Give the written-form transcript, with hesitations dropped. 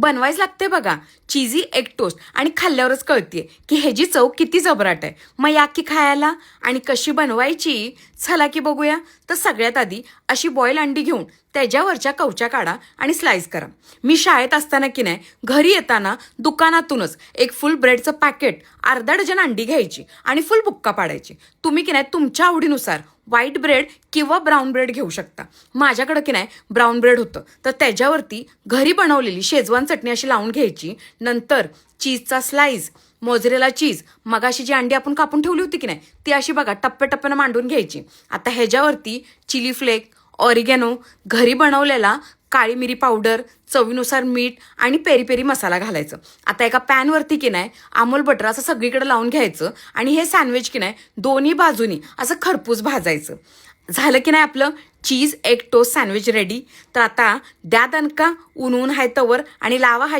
बनवायच लागते बघा चीजी एग टोस्ट आणि खाल्ल्यावरच कळते की ह्याची चव किती जबराट आहे. मग या की खायला आणि कशी बनवायची चला की बघूया. तर सगळ्यात आधी अशी बॉईल अंडी घेऊन त्याच्यावरच्या कवच्या काढा आणि स्लाइस करा. मी शाळेत असताना की नाही घरी येताना दुकानातूनच एक फुल ब्रेडचं पॅकेट अर्धा डझन अंडी घ्यायची आणि फुल बुक्का पाडायची. तुम्ही की नाही तुमच्या आवडीनुसार व्हाईट ब्रेड किंवा ब्राऊन ब्रेड घेऊ शकता. माझ्याकडं की नाही ब्राऊन ब्रेड होतं तर त्याच्यावरती घरी बनवलेली शेजवान चटणी अशी लावून घ्यायची. नंतर चीजचा स्लाइस, मोझरेला चीज, मगाशी जी अंडी आपण कापून ठेवली होती की नाही ती अशी बघा टप्प्याटप्प्यानं मांडून घ्यायची. आता ह्याच्यावरती चिली फ्लेक, ऑरिगॅनो, घरी बनवलेला काळी मिरी पावडर, चवीनुसार मीठ आणि पेरी पेरी मसाला घालायचं. आता एका पॅनवरती की नाही अमूल बटर असं सगळीकडे लावून घ्यायचं आणि हे सँडविच की नाही दोन्ही बाजूनी असं खरपूस भाजायचं. झालं की नाही आपलं चीज एग टोस्ट सँडविच रेडी. तर आता द्या दणका ऊन आहे तवर आणि लावा हा